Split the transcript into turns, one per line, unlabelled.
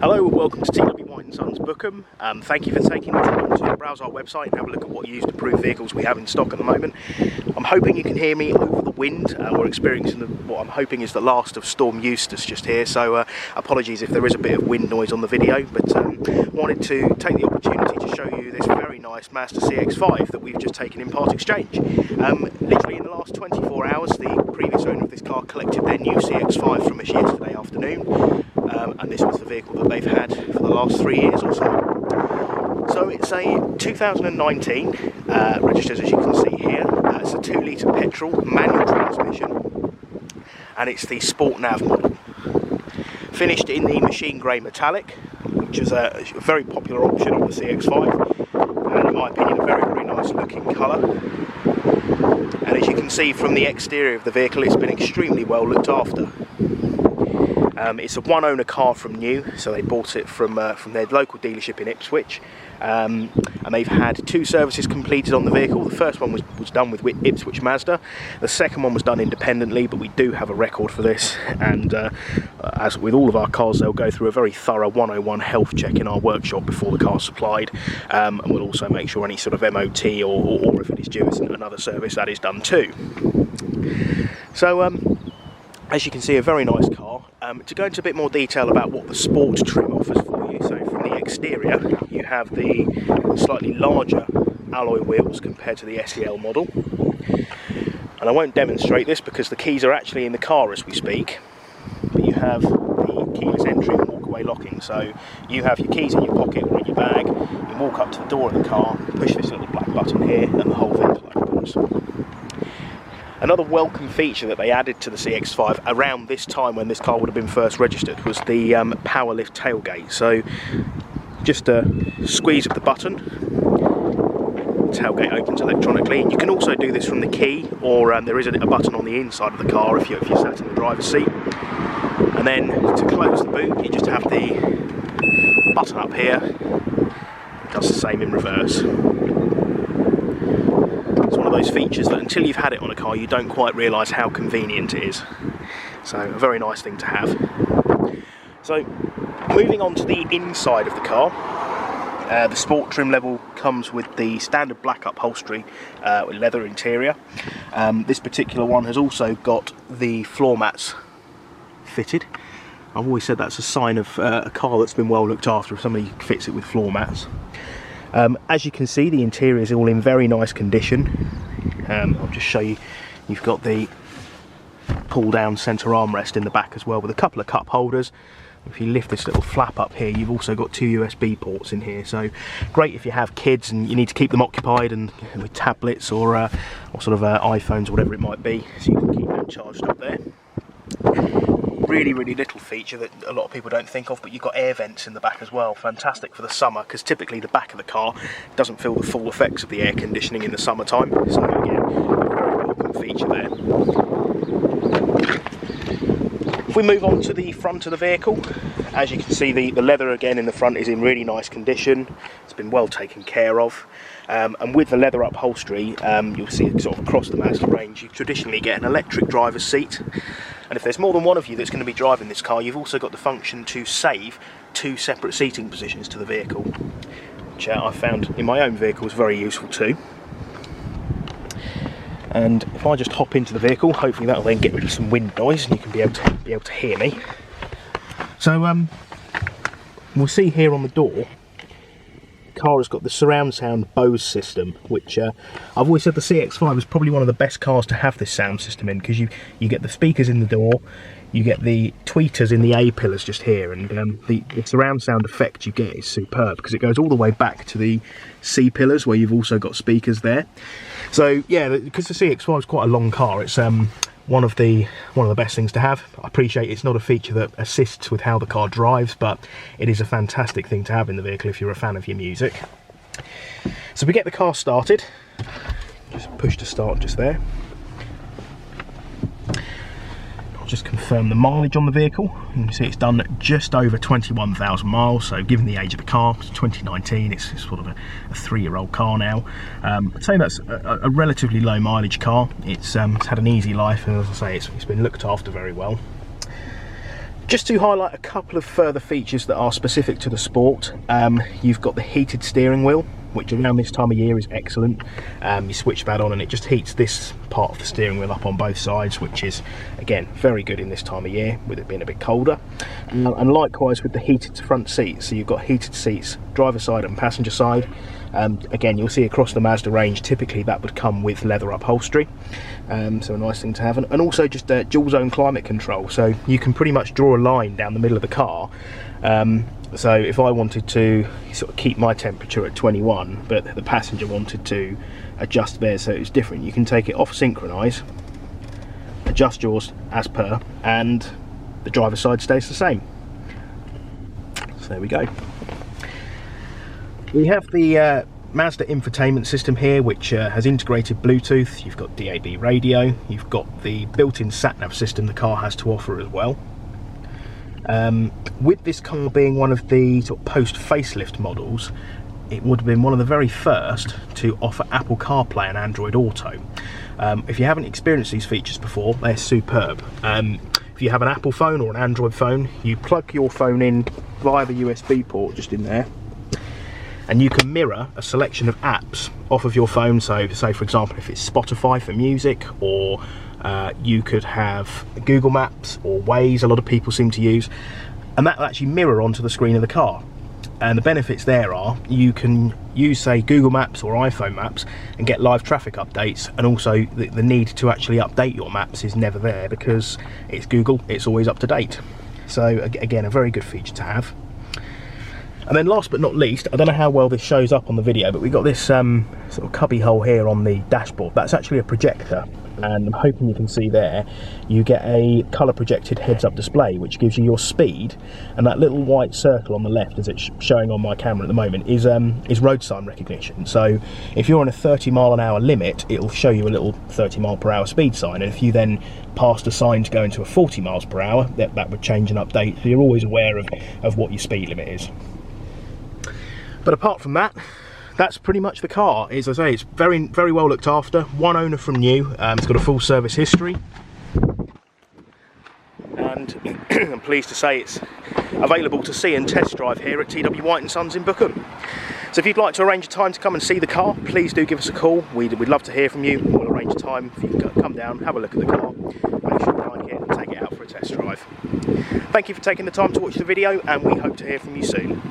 Hello and welcome to TW White & Sons Bookham. Thank you for taking the time to browse our website and have a look at what used approved vehicles we have in stock at the moment. I'm hoping you can hear me over the wind. We're experiencing what I'm hoping is the last of Storm Eustace just here, so apologies if there is a bit of wind noise on the video, but wanted to take the opportunity to show you this very nice Mazda CX5 that we've just taken in part exchange. Literally in the last 24 hours, the previous owner of this car collected their new CX5 from us yesterday afternoon. And this was the vehicle that they've had for the last 3 years or so. So it's a 2019, registered as you can see here. It's a 2-litre petrol manual transmission, and it's the Sport Nav model. Finished in the machine grey metallic, which is a very popular option on the CX5, and in my opinion a very, very nice looking colour. And as you can see from the exterior of the vehicle, it's been extremely well looked after. It's a one-owner car from new, so they bought it from their local dealership in Ipswich, and they've had 2 services completed on the vehicle. The first one was done with Ipswich Mazda, the second one was done independently, but we do have a record for this, and as with all of our cars, they'll go through a very thorough 101 health check in our workshop before the car's supplied, and we'll also make sure any sort of MOT or if it is due another service, that is done too. So as you can see, a very nice car. To go into a bit more detail about what the sport trim offers for you, so from the exterior you have the slightly larger alloy wheels compared to the SEL model, and I won't demonstrate this because the keys are actually in the car as we speak, but you have the keyless entry and walk away locking, so you have your keys in your pocket or in your bag, you walk up to the door of the car, push this little black button here and the whole vehicle opens. Another welcome feature that they added to the CX5 around this time when this car would have been first registered was the power lift tailgate. So just a squeeze of the button, the tailgate opens electronically, and you can also do this from the key, or there is a button on the inside of the car if you're sat in the driver's seat. And then to close the boot, you just have the button up here. It does the same in reverse. Those features that until you've had it on a car you don't quite realise how convenient it is, so a very nice thing to have. So moving on to the inside of the car, the sport trim level comes with the standard black upholstery with leather interior. This particular one has also got the floor mats fitted. I've always said that's a sign of a car that's been well looked after if somebody fits it with floor mats. As you can see, the interior is all in very nice condition. I'll just show you, you've got the pull down centre armrest in the back as well with a couple of cup holders. If you lift this little flap up here, you've also got 2 USB ports in here, so great if you have kids and you need to keep them occupied and with tablets or sort of iPhones or whatever it might be, so you can keep them charged up there. Really little feature that a lot of people don't think of, but you've got air vents in the back as well. Fantastic for the summer, because typically the back of the car doesn't feel the full effects of the air conditioning in the summertime, so again, a very welcome feature there. If we move on to the front of the vehicle, as you can see, the leather again in the front is in really nice condition. It's been well taken care of, and with the leather upholstery, you'll see sort of across the Mazda range you traditionally get an electric driver's seat, and if there's more than one of you that's going to be driving this car, you've also got the function to save 2 separate seating positions to the vehicle, which I found in my own vehicle was very useful too. And if I just hop into the vehicle, hopefully that'll then get rid of some wind noise and you can be able to hear me. So we'll see here on the door, the car has got the surround sound Bose system, which I've always said the CX5 is probably one of the best cars to have this sound system in, because you get the speakers in the door, you get the tweeters in the A pillars just here, and the surround sound effect you get is superb because it goes all the way back to the C pillars where you've also got speakers there. So yeah, because the CX5 is quite a long car, it's one of the best things to have. I appreciate it's not a feature that assists with how the car drives, but it is a fantastic thing to have in the vehicle if you're a fan of your music. So we get the car started, just push to start just there. I'll just confirm the mileage on the vehicle. You can see it's done just over 21,000 miles, so given the age of the car, it's 2019, it's sort of a 3-year-old car now. I'd say that's a relatively low mileage car. It's had an easy life, and as I say, it's been looked after very well. Just to highlight a couple of further features that are specific to the Sport, you've got the heated steering wheel, which around this time of year is excellent. You switch that on and it just heats this part of the steering wheel up on both sides, which is, again, very good in this time of year, with it being a bit colder. And likewise with the heated front seats, so you've got heated seats, driver side and passenger side. Again, you'll see across the Mazda range, typically that would come with leather upholstery, so a nice thing to have. And also just dual zone climate control, so you can pretty much draw a line down the middle of the car. So if I wanted to sort of keep my temperature at 21, but the passenger wanted to adjust theirs so it's different, you can take it off synchronise, adjust yours as per, and the driver's side stays the same. So there we go. We have the Mazda infotainment system here, which has integrated Bluetooth. You've got DAB radio, you've got the built-in sat-nav system the car has to offer as well. With this car being one of the sort of post-facelift models, it would have been one of the very first to offer Apple CarPlay and Android Auto. If you haven't experienced these features before, they're superb. If you have an Apple phone or an Android phone, you plug your phone in via the USB port just in there, and you can mirror a selection of apps off of your phone. So say for example, if it's Spotify for music, or you could have Google Maps or Waze, a lot of people seem to use, and that will actually mirror onto the screen of the car. And the benefits there are, you can use say Google Maps or iPhone Maps and get live traffic updates, and also the need to actually update your maps is never there because it's Google, it's always up to date. So again, a very good feature to have. And then last but not least, I don't know how well this shows up on the video, but we've got this sort of cubby hole here on the dashboard. That's actually a projector, and I'm hoping you can see there, you get a colour projected heads-up display which gives you your speed, and that little white circle on the left, as it's showing on my camera at the moment, is road sign recognition. So if you're on a 30-mile-an-hour limit, it'll show you a little 30-mile-per-hour speed sign, and if you then passed a sign to go into a 40 miles per hour, that would change and update, so you're always aware of what your speed limit is. But apart from that, that's pretty much the car. As I say, it's very, very well looked after. One owner from new. It's got a full service history, and I'm pleased to say it's available to see and test drive here at TW White & Sons in Bookham. So if you'd like to arrange a time to come and see the car, please do give us a call. We'd love to hear from you. We'll arrange a time for you to come down, have a look at the car, make sure you like it, and take it out for a test drive. Thank you for taking the time to watch the video, and we hope to hear from you soon.